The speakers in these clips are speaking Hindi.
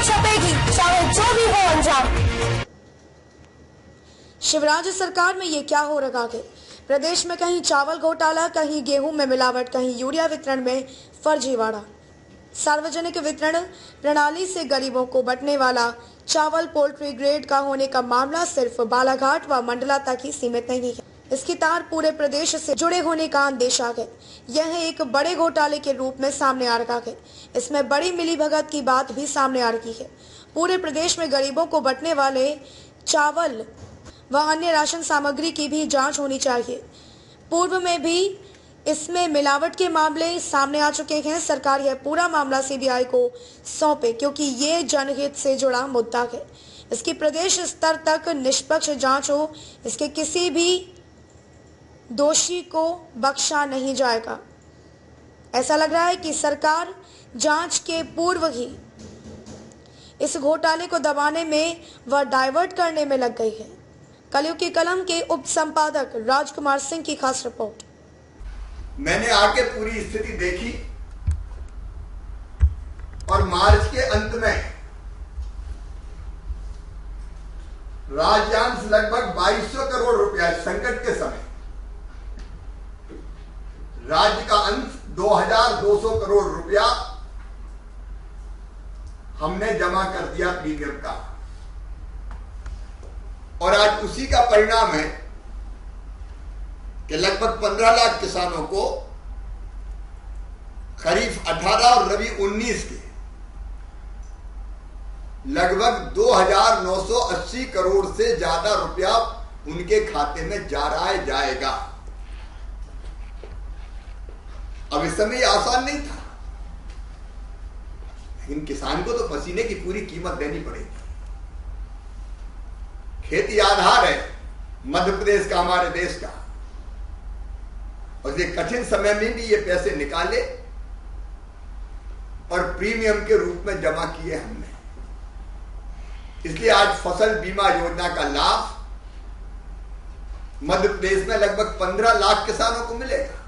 छपेगी, चाहे जो भी हो अंजाम। शिवराज सरकार में ये क्या हो रहा है? प्रदेश में कहीं चावल घोटाला, कहीं गेहूं में मिलावट, कहीं यूरिया वितरण में फर्जीवाड़ा। सार्वजनिक वितरण प्रणाली से गरीबों को बंटने वाला चावल पोल्ट्री ग्रेड का होने का मामला सिर्फ बालाघाट व मंडला तक ही सीमित नहीं है। इसकी तार पूरे प्रदेश से जुड़े होने का अंदेशा है। यह एक बड़े घोटाले के रूप में सामने आ रहा है। इसमें बड़ी मिलीभगत की बात भी सामने आ रही है। पूरे प्रदेश में गरीबों को बंटने वाले चावल व अन्य राशन सामग्री की भी जांच होनी चाहिए। पूर्व में भी इसमें मिलावट के मामले सामने आ चुके हैं। सरकार यह पूरा मामला सीबीआई को सौंपे, क्योंकि ये जनहित से जुड़ा मुद्दा है। इसकी प्रदेश स्तर तक निष्पक्ष जांच हो। इसके किसी भी दोषी को बख्शा नहीं जाएगा। ऐसा लग रहा है कि सरकार जांच के पूर्व ही इस घोटाले को दबाने में व डाइवर्ट करने में लग गई है। कलयुग की कलम के उप संपादक राजकुमार सिंह की खास रिपोर्ट। मैंने आके पूरी स्थिति देखी और मार्च के अंत में राज्यांश लगभग 2200 करोड़ रुपया संकट के समय, राज्य का अंश 2200 करोड़ रुपया हमने जमा कर दिया प्रीमियम का, और आज उसी का परिणाम है कि लगभग 15 लाख किसानों को खरीफ 18 और रबी 19 के लगभग 2980 करोड़ से ज्यादा रुपया उनके खाते में जा रहा है, जाएगा। अब इस समय आसान नहीं था, लेकिन किसान को तो पसीने की पूरी कीमत देनी पड़ेगी। खेती आधार है मध्य प्रदेश का, हमारे देश का, और ये कठिन समय में भी ये पैसे निकाले और प्रीमियम के रूप में जमा किए हमने। इसलिए आज फसल बीमा योजना का लाभ मध्य प्रदेश में लगभग 15 लाख किसानों को मिलेगा।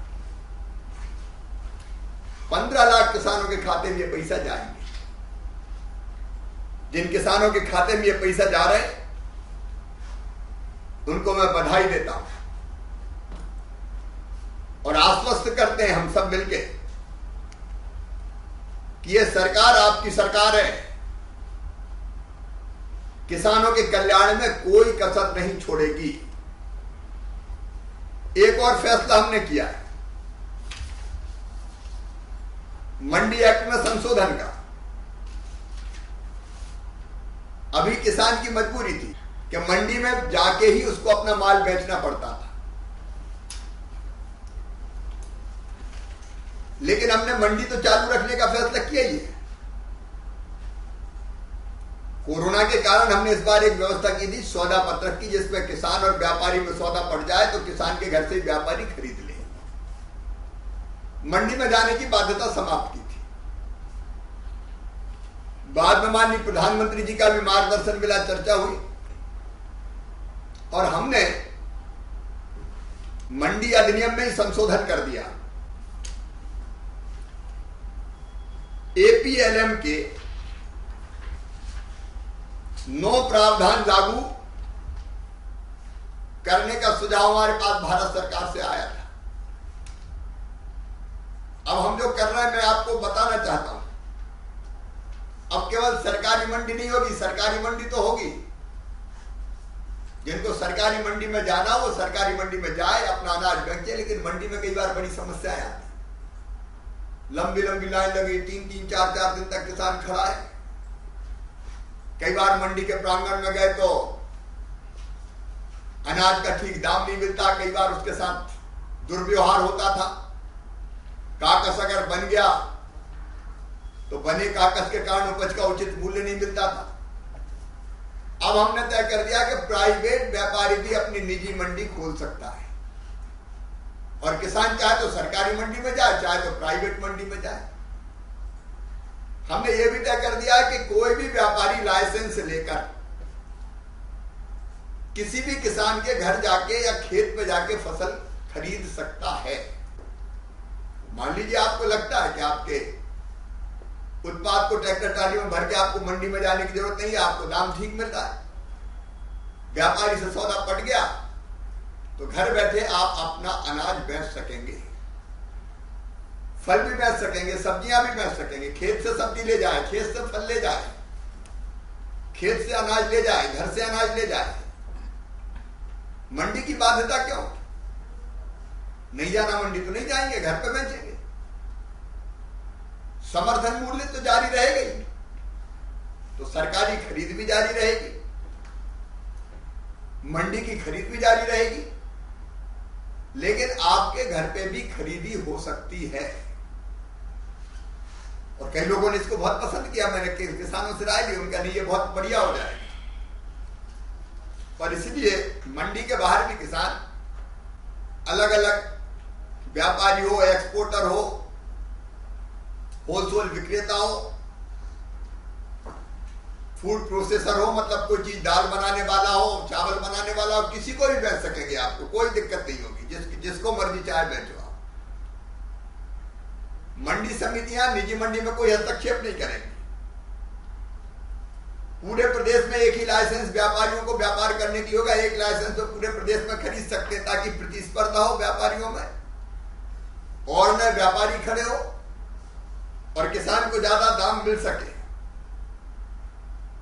15 लाख किसानों के खाते में ये पैसा जाएंगे। जिन किसानों के खाते में ये पैसा जा रहे हैं उनको मैं बधाई देता हूं और आश्वस्त करते हैं हम सब मिलके कि ये सरकार आपकी सरकार है। किसानों के कल्याण में कोई कसर नहीं छोड़ेगी। एक और फैसला हमने किया है, मंडी एक्ट में संशोधन का। अभी किसान की मजबूरी थी कि मंडी में जाके ही उसको अपना माल बेचना पड़ता था, लेकिन हमने मंडी तो चालू रखने का फैसला किया ही है। कोरोना के कारण हमने इस बार एक व्यवस्था की थी सौदा पत्रक की, जिसमें किसान और व्यापारी में सौदा पड़ जाए तो किसान के घर से व्यापारी खरीद ले। मंडी में जाने की बाध्यता समाप्त की थी। बाद में माननीय प्रधानमंत्री जी का भी मार्गदर्शन मिला, चर्चा हुई और हमने मंडी अधिनियम में ही संशोधन कर दिया। एपीएलएम के 9 प्रावधान लागू करने का सुझाव हमारे पास भारत सरकार से आया था। अब हम जो कर रहे हैं मैं आपको बताना चाहता हूं, अब केवल सरकारी मंडी नहीं होगी, सरकारी मंडी तो होगी। जिनको सरकारी मंडी में जाना वो सरकारी मंडी में जाए, अपना अनाज बेचे, लेकिन मंडी में कई बार बड़ी समस्याएं आती, लंबी लंबी लाइन लगी, 3-3, 4-4 दिन तक किसान खड़ा है। कई बार मंडी के प्रांगण में गए तो अनाज का ठीक दाम नहीं मिलता, कई बार उसके साथ दुर्व्यवहार होता था। काकस अगर बन गया तो बने काकस के कारण उपज का उचित मूल्य नहीं मिलता था। अब हमने तय कर दिया कि प्राइवेट व्यापारी भी अपनी निजी मंडी खोल सकता है, और किसान चाहे तो सरकारी मंडी में जाए, चाहे तो प्राइवेट मंडी में जाए। हमने यह भी तय कर दिया कि कोई भी व्यापारी लाइसेंस लेकर किसी भी किसान के घर जाके या खेत में जाके फसल खरीद सकता है। मान लीजिए आपको लगता है कि आपके उत्पाद को ट्रैक्टर ट्राली में भर के आपको मंडी में जाने की जरूरत नहीं है, आपको दाम ठीक मिलता है। व्यापारी से सौदा पट गया तो घर बैठे आप अपना अनाज बेच सकेंगे, फल भी बेच सकेंगे, सब्जियां भी बेच सकेंगे। खेत से सब्जी ले जाए, खेत से फल ले जाए, खेत से अनाज ले जाए, घर से अनाज ले जाए। मंडी की बाध्यता क्यों? नहीं जाना मंडी तो नहीं जाएंगे, घर पे बेचेंगे। समर्थन मूल्य तो जारी रहेगा ही, तो सरकारी खरीद भी जारी रहेगी, मंडी की खरीद भी जारी रहेगी, लेकिन आपके घर पे भी खरीदी हो सकती है। और कई लोगों ने इसको बहुत पसंद किया, मैंने किसानों से राय ली, उनका नहीं ये बहुत बढ़िया हो जाएगा। पर इसलिए मंडी के बाहर भी किसान, अलग अलग व्यापारी हो, एक्सपोर्टर हो, होलसेल विक्रेता हो, फूड प्रोसेसर हो, मतलब कोई चीज दाल बनाने वाला हो, चावल बनाने वाला हो, किसी को भी बेच सकेंगे, आपको कोई दिक्कत नहीं होगी, जिसको मर्जी चाहे बेचो आप। मंडी समितियां निजी मंडी में कोई हस्तक्षेप नहीं करेंगी। पूरे प्रदेश में एक ही लाइसेंस व्यापारियों को व्यापार करने की होगा, एक लाइसेंस तो पूरे प्रदेश में खरीद सकते हैं, ताकि प्रतिस्पर्धा हो व्यापारियों में और नए व्यापारी खड़े हो और किसान को ज्यादा दाम मिल सके।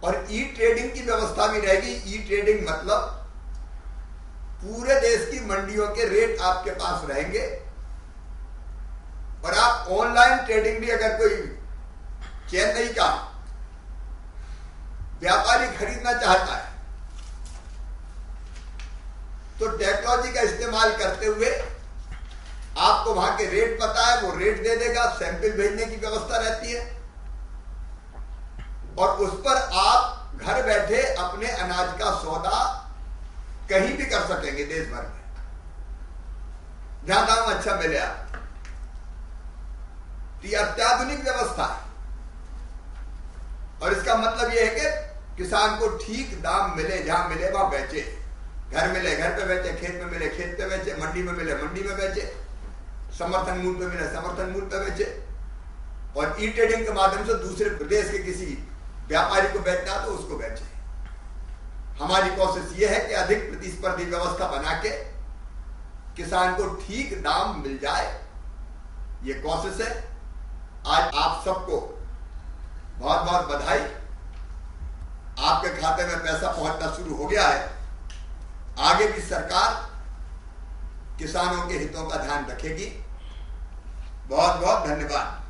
और ई ट्रेडिंग की व्यवस्था भी रहेगी। ई ट्रेडिंग मतलब पूरे देश की मंडियों के रेट आपके पास रहेंगे, और आप ऑनलाइन ट्रेडिंग भी, अगर कोई चेन्नई का व्यापारी खरीदना चाहता है तो टेक्नोलॉजी का इस्तेमाल करते हुए आपको वहां के रेट पता है, वो रेट दे देगा, सैंपल भेजने की व्यवस्था रहती है, और उस पर आप घर बैठे अपने अनाज का सौदा कहीं भी कर सकेंगे देश भर में, जहां दाम अच्छा मिले आप। तो यह अत्याधुनिक व्यवस्था है, और इसका मतलब यह है कि किसान को ठीक दाम मिले, जहां मिले वहां बेचे, घर मिले घर पे बेचे, खेत में मिले खेत पे बेचे, मंडी में मिले मंडी में बेचे, समर्थन मूल्य पे मिले समर्थन मूल्य पे बेचे। और ई ट्रेडिंग के माध्यम से दूसरे प्रदेश के किसी व्यापारी को बेचना तो उसको बेचे। हमारी कोशिश यह है कि अधिक प्रतिस्पर्धी व्यवस्था बना के किसान को ठीक दाम मिल जाए, ये कोशिश है। आज आप सबको बहुत बहुत बधाई, आपके खाते में पैसा पहुंचना शुरू हो गया है। आगे भी सरकार किसानों के हितों का ध्यान रखेगी। बहुत बहुत धन्यवाद।